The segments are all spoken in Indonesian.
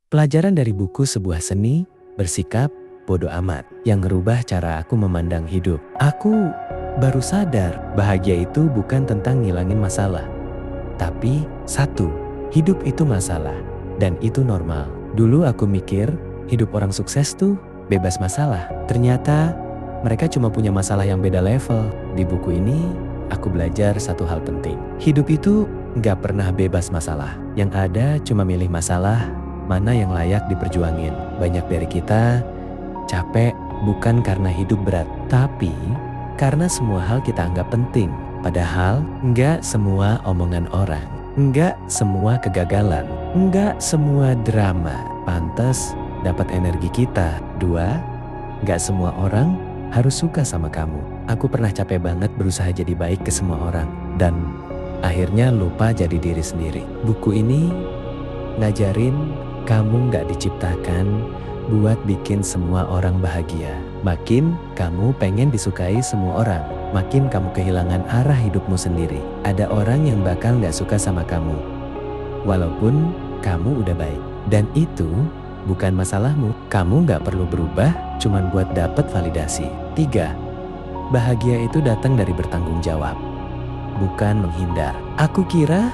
Pelajaran dari buku sebuah seni, bersikap bodo amat, yang ngerubah cara aku memandang hidup. Aku baru sadar bahagia itu bukan tentang ngilangin masalah. Tapi satu, hidup itu masalah dan itu normal. Dulu aku mikir hidup orang sukses tuh bebas masalah. Ternyata mereka cuma punya masalah yang beda level. Di buku ini aku belajar satu hal penting. Hidup itu nggak pernah bebas masalah. Yang ada cuma milih masalah mana yang layak diperjuangin. Banyak dari kita capek bukan karena hidup berat, tapi karena semua hal kita anggap penting. Padahal nggak semua omongan orang, nggak semua kegagalan, nggak semua drama pantas dapat energi kita. Dua, nggak semua orang harus suka sama kamu. Aku pernah capek banget berusaha jadi baik ke semua orang dan akhirnya lupa jadi diri sendiri. Buku ini ngajarin kamu nggak diciptakan buat bikin semua orang bahagia. Makin kamu pengen disukai semua orang, makin kamu kehilangan arah hidupmu sendiri. Ada orang yang bakal nggak suka sama kamu, walaupun kamu udah baik. Dan itu bukan masalahmu. Kamu nggak perlu berubah cuman buat dapet validasi. Tiga, bahagia itu datang dari bertanggung jawab, bukan menghindar. Aku kira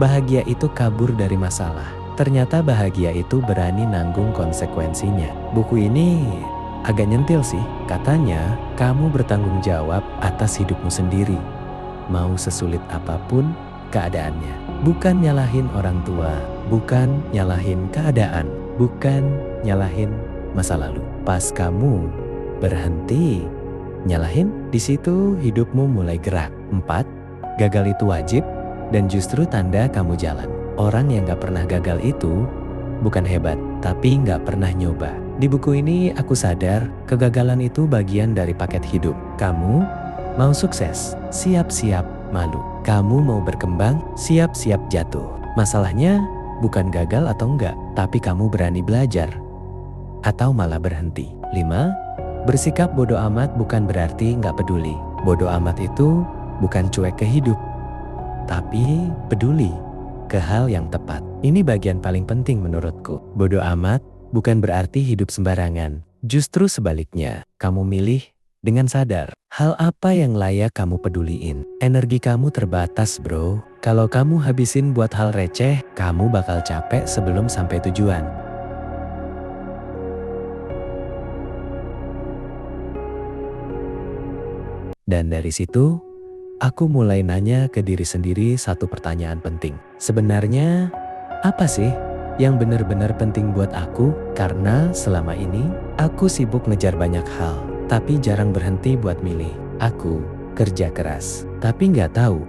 bahagia itu kabur dari masalah. Ternyata bahagia itu berani nanggung konsekuensinya. Buku ini agak nyentil sih. Katanya kamu bertanggung jawab atas hidupmu sendiri. Mau sesulit apapun keadaannya. Bukan nyalahin orang tua, bukan nyalahin keadaan, bukan nyalahin masa lalu. Pas kamu berhenti nyalahin, di situ hidupmu mulai gerak. 4. Gagal itu wajib dan justru tanda kamu jalan. Orang yang gak pernah gagal itu bukan hebat, tapi gak pernah nyoba. Di buku ini aku sadar kegagalan itu bagian dari paket hidup. Kamu mau sukses, siap-siap malu. Kamu mau berkembang, siap-siap jatuh. Masalahnya bukan gagal atau enggak, tapi kamu berani belajar atau malah berhenti. 5. Bersikap bodo amat bukan berarti gak peduli. Bodo amat itu bukan cuek ke hidup, tapi peduli ke hal yang tepat. Ini bagian paling penting menurutku. Bodo amat bukan berarti hidup sembarangan. Justru sebaliknya, kamu milih dengan sadar. Hal apa yang layak kamu peduliin? Energi kamu terbatas bro. Kalau kamu habisin buat hal receh, kamu bakal capek sebelum sampai tujuan. Dan dari situ, aku mulai nanya ke diri sendiri satu pertanyaan penting. Sebenarnya, apa sih yang benar-benar penting buat aku? Karena selama ini, aku sibuk ngejar banyak hal, tapi jarang berhenti buat milih. Aku kerja keras, tapi nggak tahu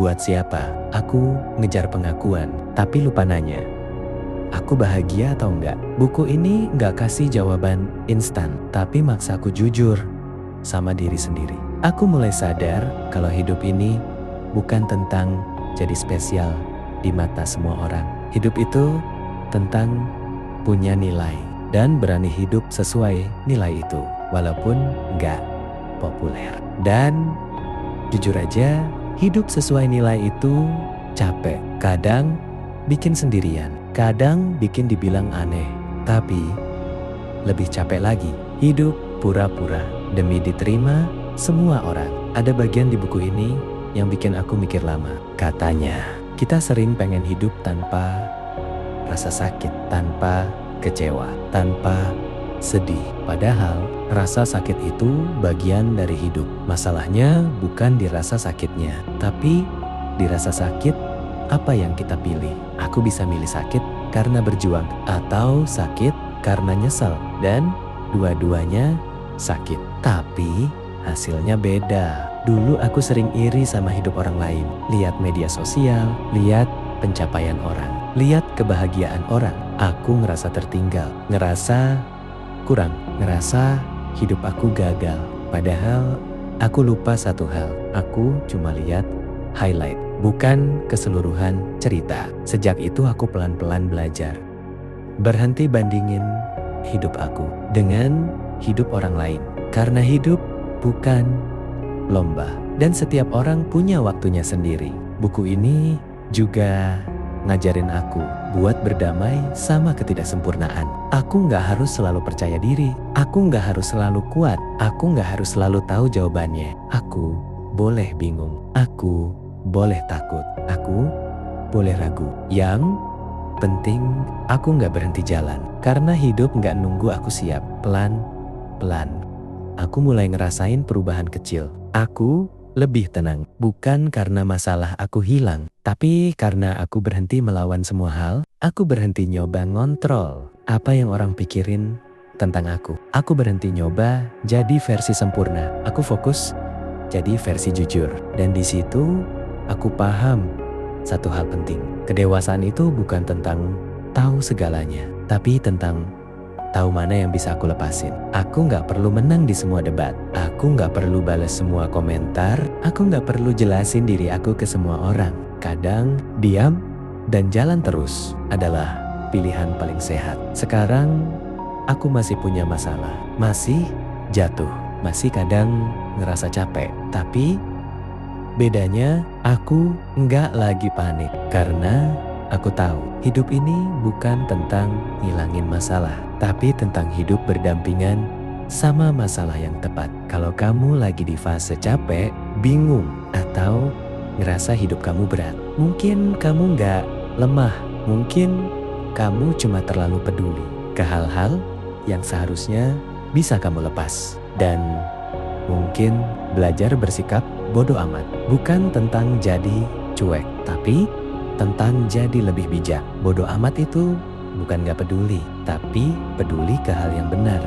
buat siapa. Aku ngejar pengakuan, tapi lupa nanya, aku bahagia atau enggak? Buku ini nggak kasih jawaban instan, tapi maksa aku jujur sama diri sendiri. Aku mulai sadar kalau hidup ini bukan tentang jadi spesial di mata semua orang. Hidup itu tentang punya nilai dan berani hidup sesuai nilai itu, walaupun nggak populer. Dan jujur aja, hidup sesuai nilai itu capek. Kadang bikin sendirian, kadang bikin dibilang aneh. Tapi lebih capek lagi, hidup pura-pura demi diterima semua orang. Ada bagian di buku ini yang bikin aku mikir lama. Katanya, kita sering pengen hidup tanpa rasa sakit, tanpa kecewa, tanpa sedih. Padahal rasa sakit itu bagian dari hidup. Masalahnya bukan di rasa sakitnya, tapi di rasa sakit apa yang kita pilih. Aku bisa milih sakit karena berjuang atau sakit karena nyesal, dan dua-duanya sakit. Tapi hasilnya beda. Dulu aku sering iri sama hidup orang lain. Lihat media sosial, lihat pencapaian orang, lihat kebahagiaan orang. Aku ngerasa tertinggal, ngerasa kurang, ngerasa hidup aku gagal. Padahal aku lupa satu hal. Aku cuma lihat highlight, bukan keseluruhan cerita. Sejak itu aku pelan-pelan belajar berhenti bandingin hidup aku dengan hidup orang lain. Karena hidup bukan lomba dan setiap orang punya waktunya sendiri. Buku ini juga ngajarin aku buat berdamai sama ketidaksempurnaan. Aku nggak harus selalu percaya diri. Aku nggak harus selalu kuat. Aku nggak harus selalu tahu jawabannya. Aku boleh bingung. Aku boleh takut. Aku boleh ragu. Yang penting aku nggak berhenti jalan. Karena hidup nggak nunggu aku siap. Pelan-pelan aku mulai ngerasain perubahan kecil. Aku lebih tenang. Bukan karena masalah aku hilang, tapi karena aku berhenti melawan semua hal. Aku berhenti nyoba ngontrol apa yang orang pikirin tentang aku. Aku berhenti nyoba jadi versi sempurna. Aku fokus jadi versi jujur. Dan di situ aku paham satu hal penting. Kedewasaan itu bukan tentang tahu segalanya, tapi tentang tahu mana yang bisa aku lepasin. Aku nggak perlu menang di semua debat. Aku nggak perlu balas semua komentar. Aku nggak perlu jelasin diri aku ke semua orang. Kadang diam dan jalan terus adalah pilihan paling sehat. Sekarang aku masih punya masalah, masih jatuh, masih kadang ngerasa capek. Tapi bedanya aku nggak lagi panik karena aku tahu hidup ini bukan tentang ngilangin masalah, tapi tentang hidup berdampingan sama masalah yang tepat. Kalau kamu lagi di fase capek, bingung, atau ngerasa hidup kamu berat, mungkin kamu nggak lemah, mungkin kamu cuma terlalu peduli ke hal-hal yang seharusnya bisa kamu lepas. Dan mungkin belajar bersikap bodoh amat bukan tentang jadi cuek, tapi tentang jadi lebih bijak. Bodoh amat itu bukan gak peduli, tapi peduli ke hal yang benar.